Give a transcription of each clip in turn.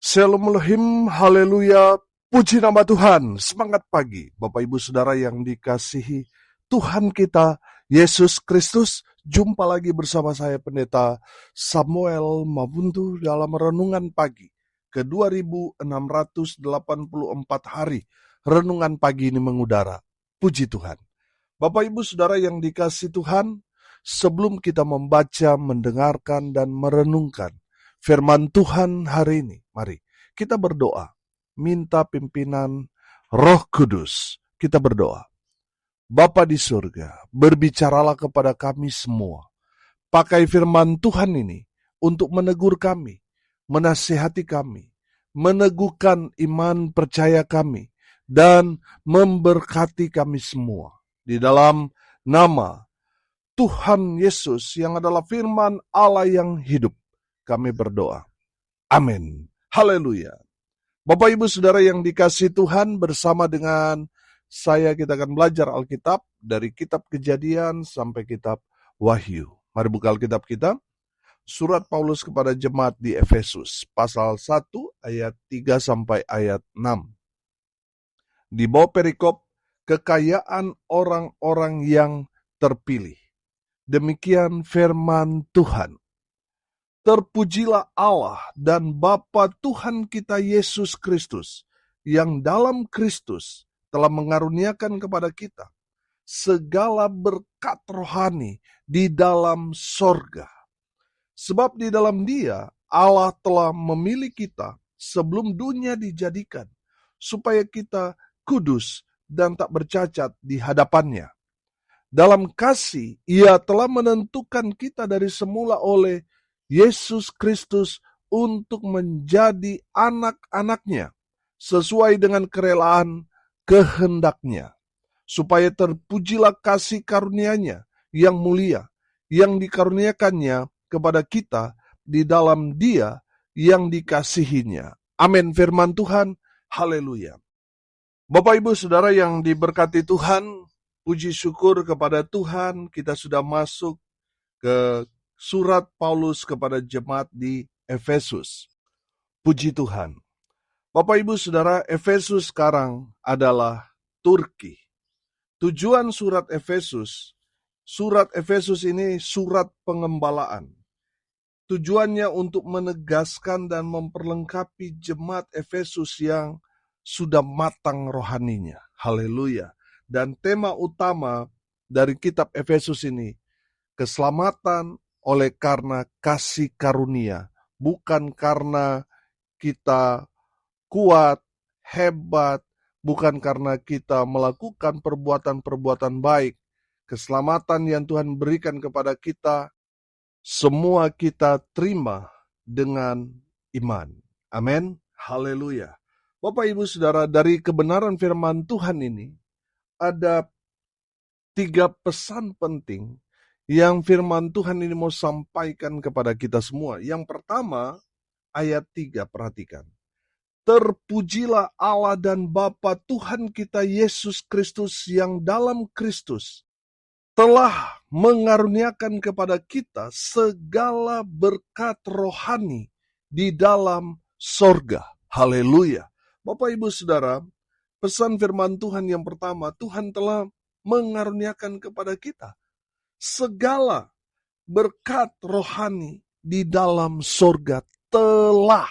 Shalom Elohim, haleluya, puji nama Tuhan, semangat pagi. Bapak Ibu Saudara yang dikasihi Tuhan kita, Yesus Kristus, jumpa lagi bersama saya Pendeta Samuel Mabuntu dalam Renungan Pagi ke 2684 hari. Renungan pagi ini mengudara, puji Tuhan. Bapak Ibu Saudara yang dikasihi Tuhan, sebelum kita membaca, mendengarkan, dan merenungkan firman Tuhan hari ini, mari kita berdoa, minta pimpinan Roh Kudus. Kita berdoa. Bapa di surga, berbicaralah kepada kami semua. Pakai firman Tuhan ini untuk menegur kami, menasihati kami, meneguhkan iman percaya kami, dan memberkati kami semua. Di dalam nama Tuhan Yesus yang adalah firman Allah yang hidup, kami berdoa. Amin. Haleluya. Bapak Ibu Saudara yang dikasihi Tuhan, bersama dengan saya kita akan belajar Alkitab dari kitab Kejadian sampai kitab Wahyu. Mari buka Alkitab kita. Surat Paulus kepada jemaat di Efesus, pasal 1 ayat 3 sampai ayat 6. Di bawah perikop, kekayaan orang-orang yang terpilih. Demikian firman Tuhan. Terpujilah Allah dan Bapa Tuhan kita Yesus Kristus, yang dalam Kristus telah mengaruniakan kepada kita segala berkat rohani di dalam sorga. Sebab di dalam Dia Allah telah memilih kita sebelum dunia dijadikan, supaya kita kudus dan tak bercacat di hadapannya. Dalam kasih, Ia telah menentukan kita dari semula oleh Yesus Kristus untuk menjadi anak-anaknya, sesuai dengan kerelaan kehendak-Nya, supaya terpujilah kasih karunia-Nya yang mulia, yang dikaruniakannya kepada kita di dalam Dia yang dikasihinya. Amin. Firman Tuhan, haleluya. Bapak Ibu Saudara yang diberkati Tuhan, puji syukur kepada Tuhan, kita sudah masuk ke surat Paulus kepada jemaat di Efesus. Puji Tuhan. Bapak Ibu Saudara, Efesus sekarang adalah Turki. Tujuan surat Efesus ini surat pengembalaan. Tujuannya untuk menegaskan dan memperlengkapi jemaat Efesus yang sudah matang rohaninya. Haleluya. Dan tema utama dari kitab Efesus ini, keselamatan oleh karena kasih karunia, bukan karena kita kuat, hebat, bukan karena kita melakukan perbuatan-perbuatan baik. Keselamatan yang Tuhan berikan kepada kita, semua kita terima dengan iman. Amin. Haleluya. Bapak Ibu Saudara, dari kebenaran firman Tuhan ini, ada 3 pesan penting yang firman Tuhan ini mau sampaikan kepada kita semua. Yang pertama, ayat 3, perhatikan. Terpujilah Allah dan Bapa Tuhan kita Yesus Kristus, yang dalam Kristus telah mengaruniakan kepada kita segala berkat rohani di dalam sorga. Haleluya. Bapak Ibu Saudara, pesan firman Tuhan yang pertama, Tuhan telah mengaruniakan kepada kita segala berkat rohani di dalam sorga telah.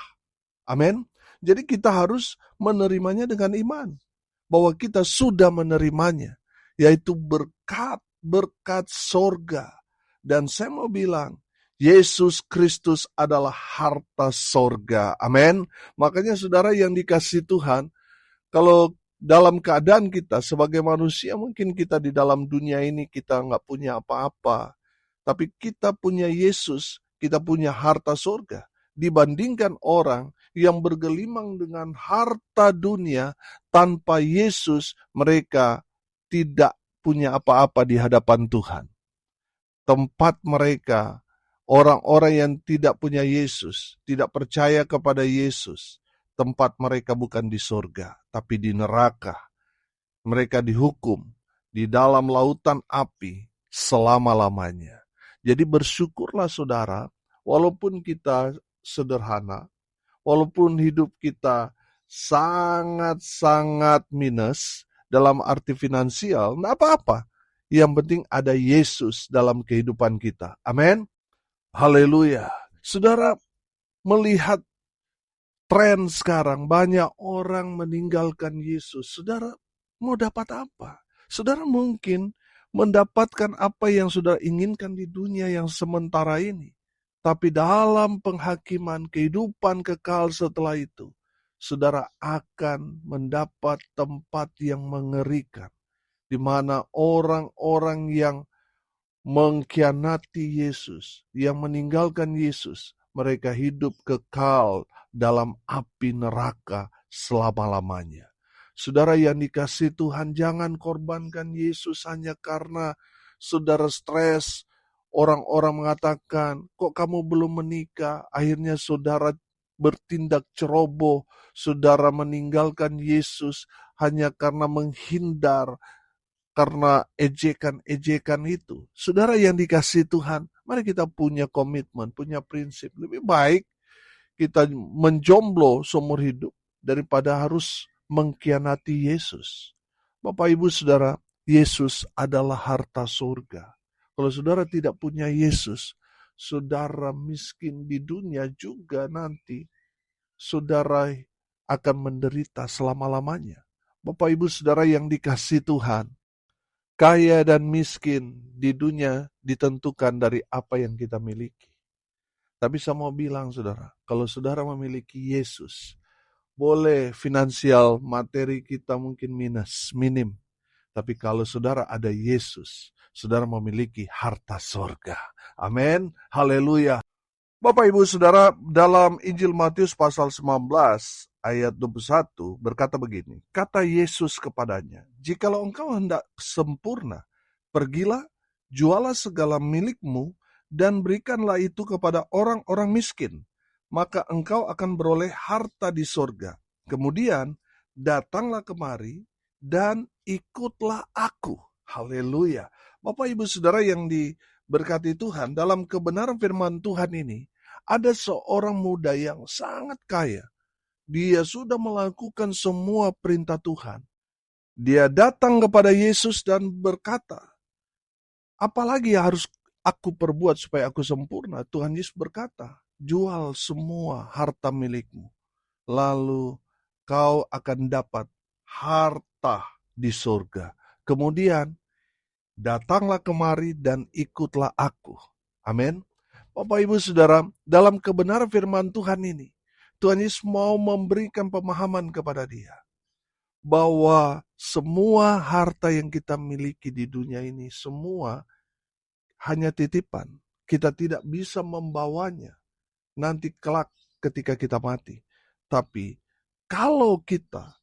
Amin. Jadi kita harus menerimanya dengan iman. Bahwa kita sudah menerimanya. Yaitu berkat sorga. Dan saya mau bilang, Yesus Kristus adalah harta sorga. Amin. Makanya saudara yang dikasihi Tuhan, kalau dalam keadaan kita sebagai manusia, mungkin kita di dalam dunia ini kita nggak punya apa-apa. Tapi kita punya Yesus, kita punya harta surga. Dibandingkan orang yang bergelimang dengan harta dunia, tanpa Yesus mereka tidak punya apa-apa di hadapan Tuhan. Tempat mereka, orang-orang yang tidak punya Yesus, tidak percaya kepada Yesus, tempat mereka bukan di surga, tapi di neraka. Mereka dihukum di dalam lautan api selama-lamanya. Jadi bersyukurlah saudara, walaupun kita sederhana, Walaupun hidup kita sangat-sangat minus dalam arti finansial, enggak apa-apa. Yang penting ada Yesus dalam kehidupan kita. Amin. Haleluya. Saudara, melihat tren sekarang, banyak orang meninggalkan Yesus. Saudara, mau dapat apa? Saudara mungkin mendapatkan apa yang saudara inginkan di dunia yang sementara ini. Tapi dalam penghakiman kehidupan kekal setelah itu, saudara akan mendapat tempat yang mengerikan. Di mana orang-orang yang mengkhianati Yesus, yang meninggalkan Yesus, mereka hidup kekal dalam api neraka selama-lamanya. Saudara yang dikasihi Tuhan, jangan korbankan Yesus hanya karena saudara stres. Orang-orang mengatakan, kok kamu belum menikah? Akhirnya saudara bertindak ceroboh. Saudara meninggalkan Yesus hanya karena menghindar, karena ejekan-ejekan itu. Saudara yang dikasihi Tuhan, mari kita punya komitmen, punya prinsip. Lebih baik kita menjomblo seumur hidup daripada harus mengkhianati Yesus. Bapak Ibu Saudara, Yesus adalah harta surga. Kalau saudara tidak punya Yesus, saudara miskin di dunia juga nanti saudara akan menderita selama-lamanya. Bapak Ibu Saudara yang dikasihi Tuhan, kaya dan miskin di dunia ditentukan dari apa yang kita miliki. Tapi saya mau bilang saudara, kalau saudara memiliki Yesus, boleh finansial materi kita mungkin minim. Tapi kalau saudara ada Yesus, saudara memiliki harta sorga. Amin. Haleluya. Bapak Ibu Saudara, dalam Injil Matius pasal 19 ayat 21 berkata begini, kata Yesus kepadanya, jikalau engkau hendak sempurna, pergilah, jualah segala milikmu, dan berikanlah itu kepada orang-orang miskin, maka engkau akan beroleh harta di sorga. Kemudian datanglah kemari dan ikutlah aku. Haleluya. Bapak Ibu Saudara yang diberkati Tuhan, dalam kebenaran firman Tuhan ini, ada seorang muda yang sangat kaya. Dia sudah melakukan semua perintah Tuhan. Dia datang kepada Yesus dan berkata, apalagi yang harus aku perbuat supaya aku sempurna? Tuhan Yesus berkata, jual semua harta milikmu. Lalu kau akan dapat harta di surga. Kemudian datanglah kemari dan ikutlah aku. Amin. Bapak Ibu Saudara, dalam kebenaran firman Tuhan ini, Tuhan Yesus mau memberikan pemahaman kepada dia bahwa semua harta yang kita miliki di dunia ini semua hanya titipan. Kita tidak bisa membawanya nanti kelak ketika kita mati. Tapi kalau kita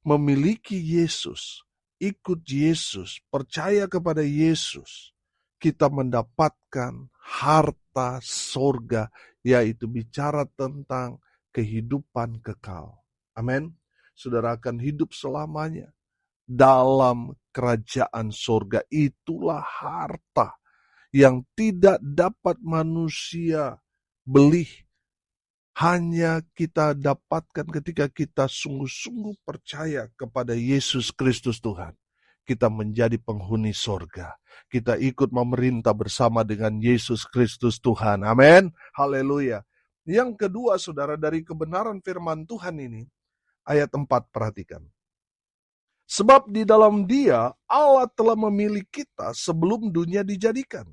memiliki Yesus, ikut Yesus, percaya kepada Yesus, kita mendapatkan harta sorga, yaitu bicara tentang kehidupan kekal. Amin. Saudara akan hidup selamanya dalam kerajaan sorga. Itulah harta yang tidak dapat manusia beli. Hanya kita dapatkan ketika kita sungguh-sungguh percaya kepada Yesus Kristus Tuhan. Kita menjadi penghuni sorga. Kita ikut memerintah bersama dengan Yesus Kristus Tuhan. Amin. Haleluya. Yang kedua saudara, dari kebenaran firman Tuhan ini, ayat 4 perhatikan. Sebab di dalam Dia Allah telah memilih kita sebelum dunia dijadikan,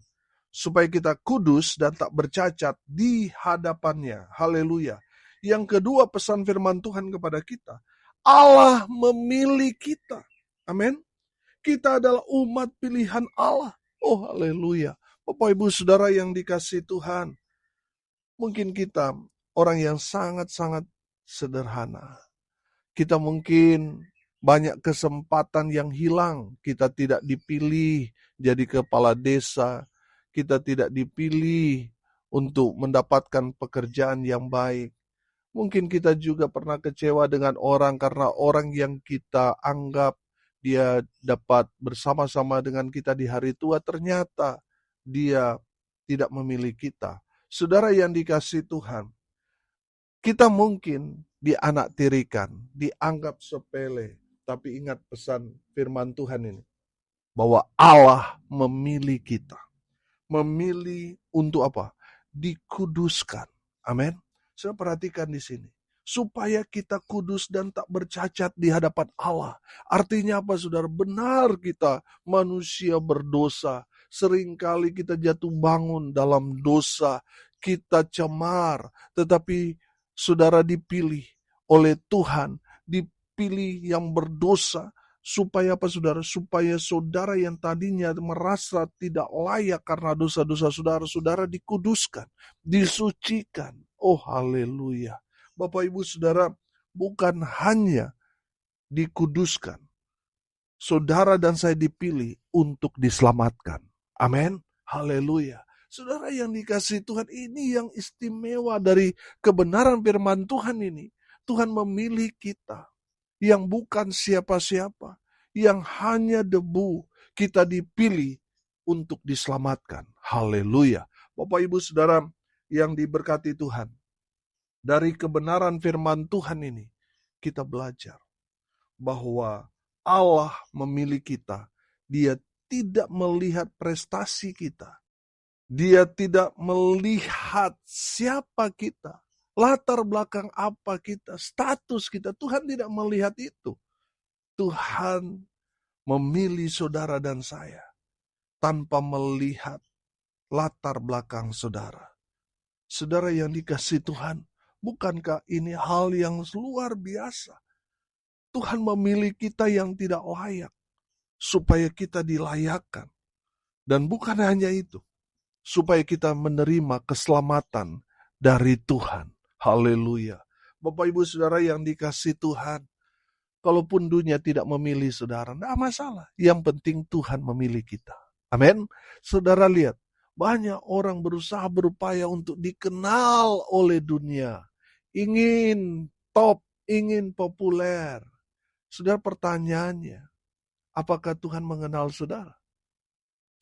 supaya kita kudus dan tak bercacat di hadapannya. Haleluya. Yang kedua pesan firman Tuhan kepada kita, Allah memilih kita. Amin. Kita adalah umat pilihan Allah. Oh haleluya. Bapak Ibu Saudara yang dikasihi Tuhan, mungkin kita orang yang sangat-sangat sederhana. Kita mungkin banyak kesempatan yang hilang. Kita tidak dipilih jadi kepala desa. Kita tidak dipilih untuk mendapatkan pekerjaan yang baik. Mungkin kita juga pernah kecewa dengan orang karena orang yang kita anggap dia dapat bersama-sama dengan kita di hari tua, ternyata dia tidak memilih kita. Saudara yang dikasihi Tuhan, Kita mungkin dianaktirikan, dianggap sepele, tapi ingat pesan firman Tuhan ini, bahwa Allah memilih kita. Memilih untuk apa? Dikuduskan. Amin. Saya perhatikan di sini. Supaya kita kudus dan tak bercacat di hadapan Allah. Artinya apa, saudara? Benar kita manusia berdosa. Seringkali kita jatuh bangun dalam dosa. Kita cemar. Tetapi saudara dipilih oleh Tuhan. Dipilih yang berdosa. Supaya apa, saudara? Supaya saudara yang tadinya merasa tidak layak karena dosa-dosa saudara, saudara dikuduskan, disucikan. Oh haleluya. Bapak ibu saudara, bukan hanya dikuduskan, saudara dan saya dipilih untuk diselamatkan. Amin. Haleluya. Saudara yang dikasihi Tuhan, ini yang istimewa dari kebenaran firman Tuhan ini. Tuhan memilih kita yang bukan siapa-siapa, yang hanya debu, kita dipilih untuk diselamatkan. Haleluya. Bapak ibu saudara yang diberkati Tuhan, dari kebenaran firman Tuhan ini, kita belajar bahwa Allah memilih kita. Dia tidak melihat prestasi kita. Dia tidak melihat siapa kita, latar belakang apa kita, status kita. Tuhan tidak melihat itu. Tuhan memilih saudara dan saya tanpa melihat latar belakang saudara. Saudara yang dikasihi Tuhan, bukankah ini hal yang luar biasa? Tuhan memilih kita yang tidak layak, supaya kita dilayakkan. Dan bukan hanya itu, supaya kita menerima keselamatan dari Tuhan. Haleluya. Bapak ibu saudara yang dikasihi Tuhan, kalaupun dunia tidak memilih saudara, tidak masalah. Yang penting Tuhan memilih kita. Amin. Saudara lihat, banyak orang berusaha berupaya untuk dikenal oleh dunia. Ingin top, ingin populer. Saudara, pertanyaannya, apakah Tuhan mengenal saudara?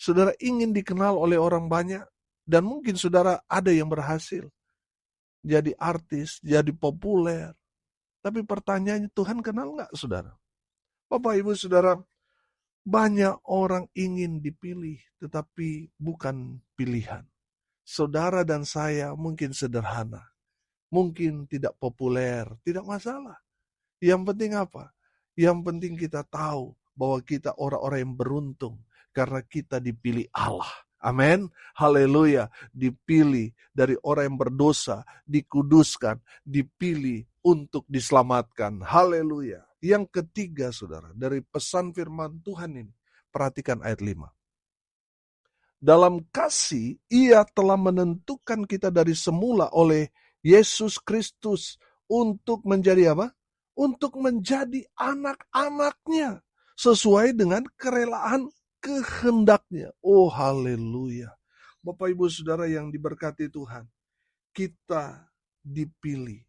Saudara ingin dikenal oleh orang banyak, dan mungkin saudara ada yang berhasil jadi artis, jadi populer. Tapi pertanyaannya, Tuhan kenal nggak saudara? Bapak ibu saudara, banyak orang ingin dipilih, tetapi bukan pilihan. Saudara dan saya mungkin sederhana, mungkin tidak populer, tidak masalah. Yang penting apa? Yang penting kita tahu bahwa kita orang-orang yang beruntung, karena kita dipilih Allah. Amin. Haleluya. Dipilih dari orang yang berdosa, dikuduskan, dipilih untuk diselamatkan. Haleluya. Yang ketiga saudara, dari pesan firman Tuhan ini, perhatikan ayat 5. Dalam kasih, ia telah menentukan kita dari semula oleh Yesus Kristus untuk menjadi apa? Untuk menjadi anak-anaknya, sesuai dengan kerelaan kehendaknya. Oh haleluya. Bapak ibu saudara yang diberkati Tuhan, kita dipilih,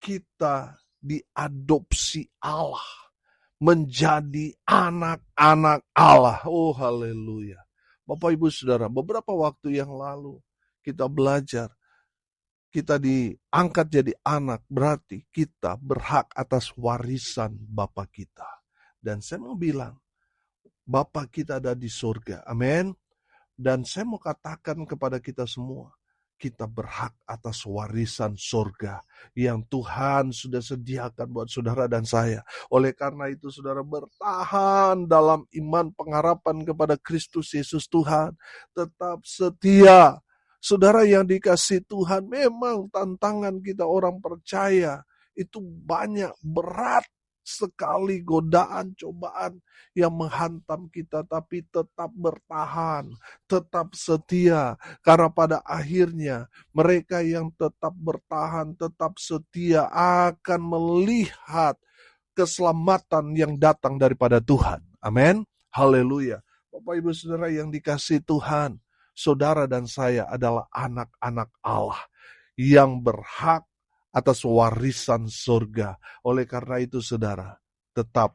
kita diadopsi Allah menjadi anak-anak Allah. Oh haleluya. Bapak ibu saudara, beberapa waktu yang lalu kita belajar, kita diangkat jadi anak, berarti kita berhak atas warisan Bapa kita. Dan saya mau bilang, Bapa kita ada di surga. Amin. Dan saya mau katakan kepada kita semua, kita berhak atas warisan surga yang Tuhan sudah sediakan buat saudara dan saya. Oleh karena itu saudara bertahan dalam iman pengharapan kepada Kristus Yesus Tuhan. Tetap setia. Saudara yang dikasihi Tuhan, memang tantangan kita orang percaya itu banyak, berat sekali godaan, cobaan yang menghantam kita, tapi tetap bertahan, tetap setia, karena pada akhirnya mereka yang tetap bertahan, tetap setia akan melihat keselamatan yang datang daripada Tuhan. Amin. Haleluya. Bapak ibu saudara yang dikasihi Tuhan, saudara dan saya adalah anak-anak Allah yang berhak atas warisan surga. Oleh karena itu saudara, tetap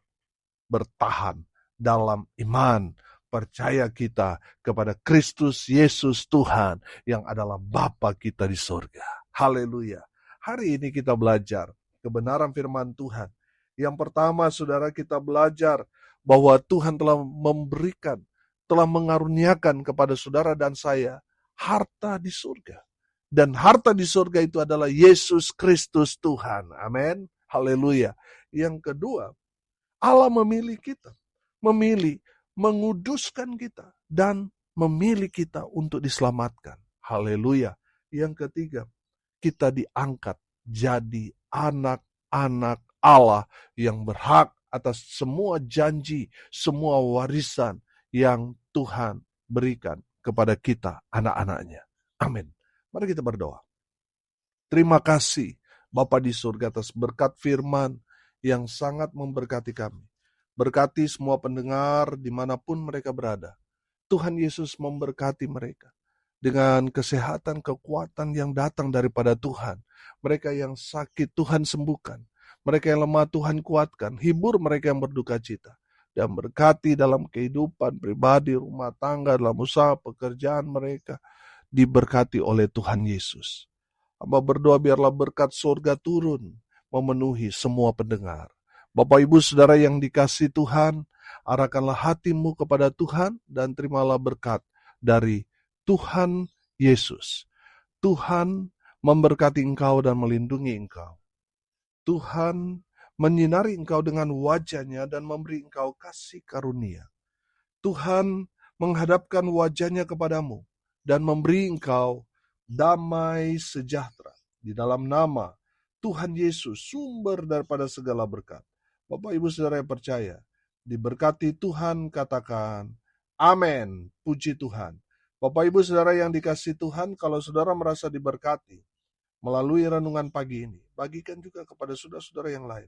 bertahan dalam iman. Percaya kita kepada Kristus Yesus Tuhan yang adalah Bapa kita di surga. Haleluya. Hari ini kita belajar kebenaran firman Tuhan. Yang pertama, saudara, kita belajar bahwa Tuhan telah memberikan, telah mengaruniakan kepada saudara dan saya harta di surga. Dan harta di surga itu adalah Yesus Kristus Tuhan. Amin. Haleluya. Yang kedua, Allah memilih kita. Memilih, menguduskan kita. Dan memilih kita untuk diselamatkan. Haleluya. Yang ketiga, kita diangkat jadi anak-anak Allah yang berhak atas semua janji, semua warisan yang Tuhan berikan kepada kita, anak-anaknya. Amin. Mari kita berdoa. Terima kasih Bapa di surga atas berkat firman yang sangat memberkati kami. Berkati semua pendengar dimanapun mereka berada. Tuhan Yesus memberkati mereka dengan kesehatan, kekuatan yang datang daripada Tuhan. Mereka yang sakit Tuhan sembuhkan. Mereka yang lemah Tuhan kuatkan. Hibur mereka yang berduka cita. Dan berkati dalam kehidupan pribadi, rumah tangga, dalam usaha, pekerjaan mereka. Diberkati oleh Tuhan Yesus. Hamba berdoa biarlah berkat surga turun memenuhi semua pendengar. Bapak Ibu Saudara yang dikasihi Tuhan, arahkanlah hatimu kepada Tuhan dan terimalah berkat dari Tuhan Yesus. Tuhan memberkati engkau dan melindungi engkau. Tuhan menyinari engkau dengan wajah-Nya dan memberi engkau kasih karunia. Tuhan menghadapkan wajah-Nya kepadamu dan memberi engkau damai sejahtera. Di dalam nama Tuhan Yesus, sumber daripada segala berkat. Bapak Ibu Saudara yang percaya, diberkati Tuhan, katakan amin. Puji Tuhan. Bapak Ibu Saudara yang dikasihi Tuhan, kalau saudara merasa diberkati melalui renungan pagi ini, bagikan juga kepada saudara-saudara yang lain,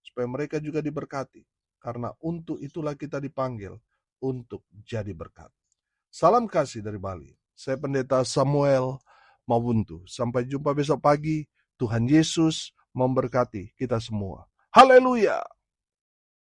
supaya mereka juga diberkati. Karena untuk itulah kita dipanggil untuk jadi berkat. Salam kasih dari Bali. Saya Pendeta Samuel Mawuntu. Sampai jumpa besok pagi. Tuhan Yesus memberkati kita semua. Haleluya!